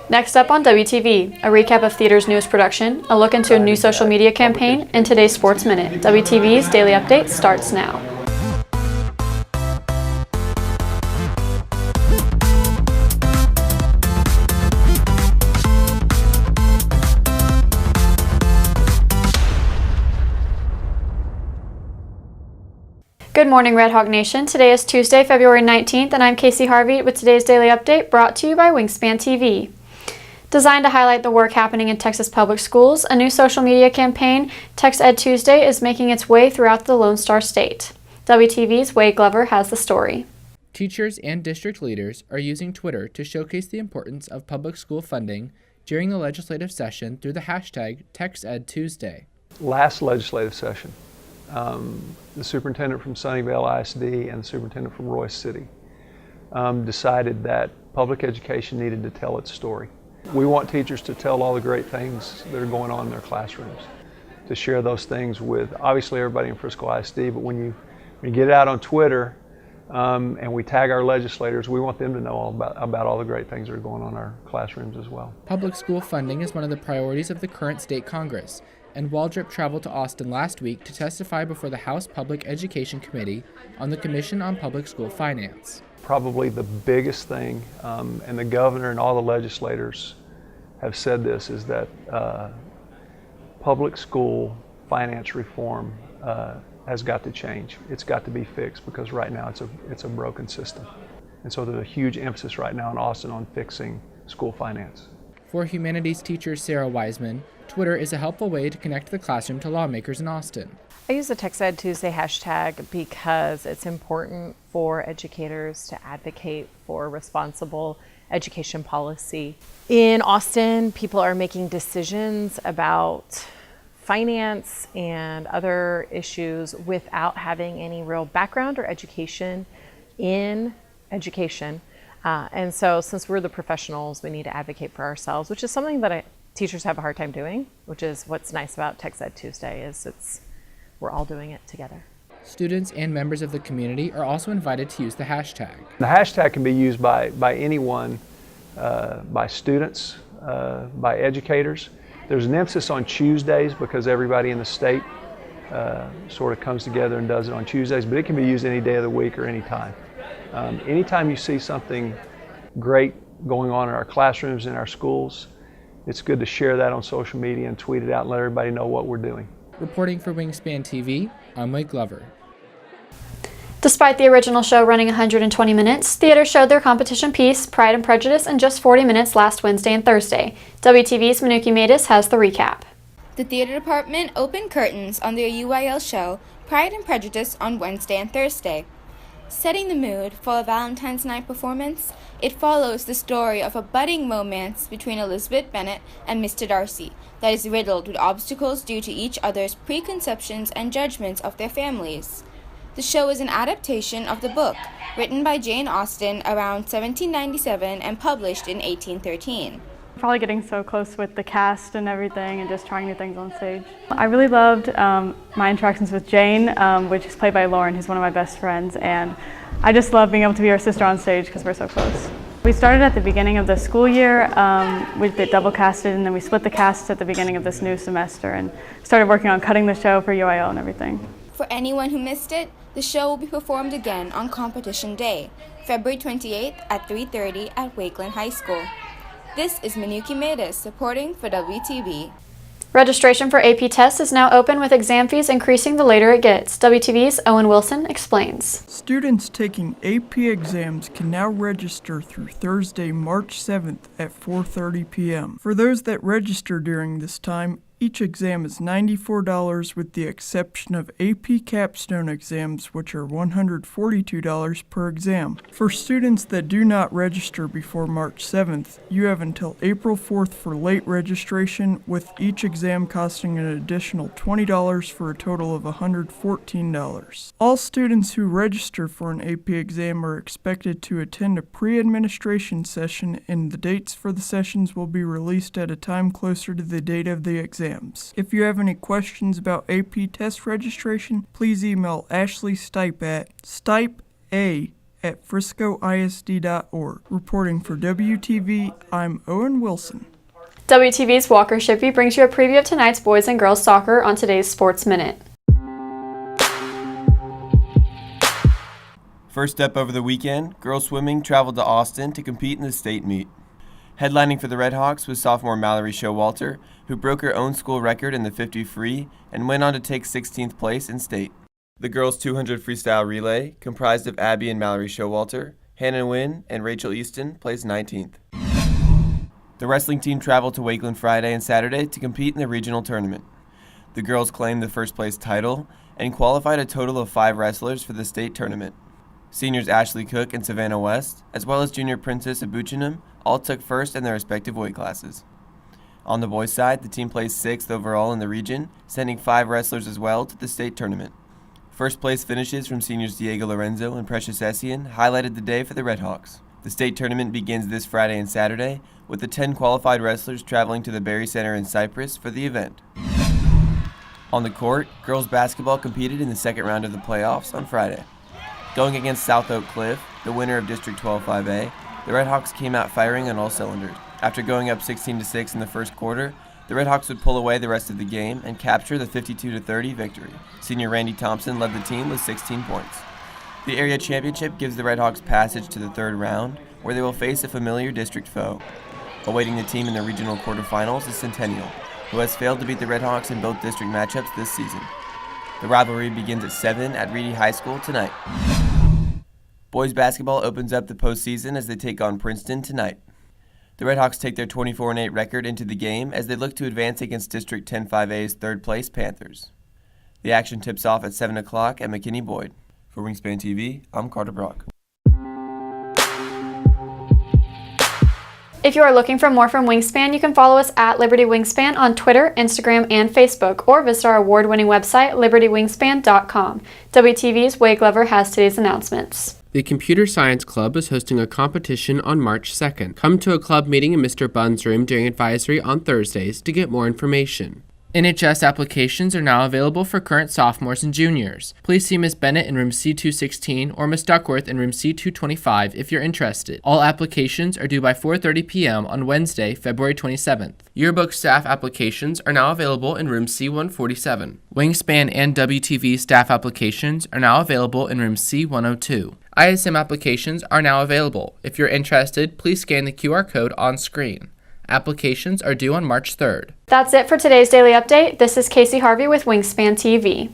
Next up on WTV, a recap of theater's newest production, a look into a new social media campaign, and today's Sports Minute. WTV's Daily Update starts now. Good morning, Red Hawk Nation. Today is Tuesday, February 19th, and I'm Kasey Harvey with today's Daily Update brought to you by Wingspan TV. Designed to highlight the work happening in Texas public schools, a new social media campaign, Text Ed Tuesday, is making its way throughout the Lone Star State. WTV's Wade Glover has the story. Teachers and district leaders are using Twitter to showcase the importance of public school funding during the legislative session through the hashtag Text Ed Tuesday. Last legislative session, the superintendent from Sunnyvale ISD and the superintendent from Royce City decided that public education needed to tell its story. We want teachers to tell all the great things that are going on in their classrooms, to share those things with obviously everybody in Frisco ISD, but when you get it out on Twitter and we tag our legislators, we want them to know all about all the great things that are going on in our classrooms as well. Public school funding is one of the priorities of the current state Congress, and Waldrop traveled to Austin last week to testify before the House Public Education Committee on the Commission on Public School Finance. Probably the biggest thing, and the governor and all the legislators have said this, is that public school finance reform has got to change. It's got to be fixed because right now it's a broken system. And so there's a huge emphasis right now in Austin on fixing school finance. For humanities teacher Sarah Wiseman, Twitter is a helpful way to connect the classroom to lawmakers in Austin. I use the Text Ed Tuesday hashtag because it's important for educators to advocate for responsible education policy. In Austin, people are making decisions about finance and other issues without having any real background or education in education. And so since we're the professionals, we need to advocate for ourselves, which is something that teachers have a hard time doing, which is what's nice about Text Ed Tuesday is we're all doing it together. Students and members of the community are also invited to use the hashtag. The hashtag can be used by anyone, by students, by educators. There's an emphasis on Tuesdays because everybody in the state sort of comes together and does it on Tuesdays, but it can be used any day of the week or any time. Anytime you see something great going on in our classrooms, in our schools, it's good to share that on social media and tweet it out and let everybody know what we're doing. Reporting for Wingspan TV, I'm Wade Glover. Despite the original show running 120 minutes, theater showed their competition piece, Pride and Prejudice, in just 40 minutes last Wednesday and Thursday. WTV's Manuki Matus has the recap. The theater department opened curtains on their UIL show, Pride and Prejudice, on Wednesday and Thursday. Setting the mood for a Valentine's Night performance, it follows the story of a budding romance between Elizabeth Bennet and Mr. Darcy that is riddled with obstacles due to each other's preconceptions and judgments of their families. The show is an adaptation of the book, written by Jane Austen around 1797 and published in 1813. Probably getting so close with the cast and everything and just trying new things on stage. I really loved my interactions with Jane, which is played by Lauren, who's one of my best friends, and I just love being able to be her sister on stage because we're so close. We started at the beginning of the school year, we'd get double casted, and then we split the casts at the beginning of this new semester and started working on cutting the show for UIL and everything. For anyone who missed it, the show will be performed again on Competition Day, February 28th at 3:30 at Wakeland High School. This is Manuki Matus reporting for WTV. Registration for AP tests is now open with exam fees increasing the later it gets. WTV's Owen Wilson explains. Students taking AP exams can now register through Thursday, March 7th at 4:30 p.m. For those that register during this time, each exam is $94 with the exception of AP capstone exams, which are $142 per exam. For students that do not register before March 7th, you have until April 4th for late registration, with each exam costing an additional $20 for a total of $114. All students who register for an AP exam are expected to attend a pre-administration session, and the dates for the sessions will be released at a time closer to the date of the exam. If you have any questions about AP test registration, please email Ashley Stipe at stipe at friscoisd.org. Reporting for WTV, I'm Owen Wilson. WTV's Walker Shippey brings you a preview of tonight's boys and girls soccer on today's Sports Minute. First up over the weekend, girls swimming traveled to Austin to compete in the state meet. Headlining for the Redhawks was sophomore Mallory Showalter, who broke her own school record in the 50 free and went on to take 16th place in state. The girls' 200 freestyle relay, comprised of Abby and Mallory Showalter, Hannah Wynn, and Rachel Easton, placed 19th. The wrestling team traveled to Wakeland Friday and Saturday to compete in the regional tournament. The girls claimed the first place title and qualified a total of 5 wrestlers for the state tournament. Seniors Ashley Cook and Savannah West, as well as junior Princess Abuchinam, all took first in their respective weight classes. On the boys' side, the team placed 6th overall in the region, sending 5 wrestlers as well to the state tournament. First place finishes from seniors Diego Lorenzo and Precious Essien highlighted the day for the Redhawks. The state tournament begins this Friday and Saturday, with the 10 qualified wrestlers traveling to the Berry Center in Cyprus for the event. On the court, girls basketball competed in the second round of the playoffs on Friday. Going against South Oak Cliff, the winner of District 12-5A, the Redhawks came out firing on all cylinders. After going up 16-6 in the first quarter, the Redhawks would pull away the rest of the game and capture the 52-30 victory. Senior Randy Thompson led the team with 16 points. The area championship gives the Redhawks passage to the third round, where they will face a familiar district foe. Awaiting the team in the regional quarterfinals is Centennial, who has failed to beat the Redhawks in both district matchups this season. The rivalry begins at 7 at Reedy High School tonight. Boys basketball opens up the postseason as they take on Princeton tonight. The Redhawks take their 24-8 record into the game as they look to advance against District 10-5A's third-place Panthers. The action tips off at 7 o'clock at McKinney Boyd. For Wingspan TV, I'm Carter Brock. If you are looking for more from Wingspan, you can follow us at Liberty Wingspan on Twitter, Instagram, and Facebook, or visit our award-winning website, libertywingspan.com. WTV's Wade Glover has today's announcements. The Computer Science Club is hosting a competition on March 2nd. Come to a club meeting in Mr. Bunn's room during advisory on Thursdays to get more information. NHS applications are now available for current sophomores and juniors. Please see Ms. Bennett in room C216 or Ms. Duckworth in room C225 if you're interested. All applications are due by 4:30 p.m. on Wednesday, February 27th. Yearbook staff applications are now available in room C147. Wingspan and WTV staff applications are now available in room C102. ISM applications are now available. If you're interested, please scan the QR code on screen. Applications are due on March 3rd. That's it for today's Daily Update. This is Kasey Harvey with Wingspan TV.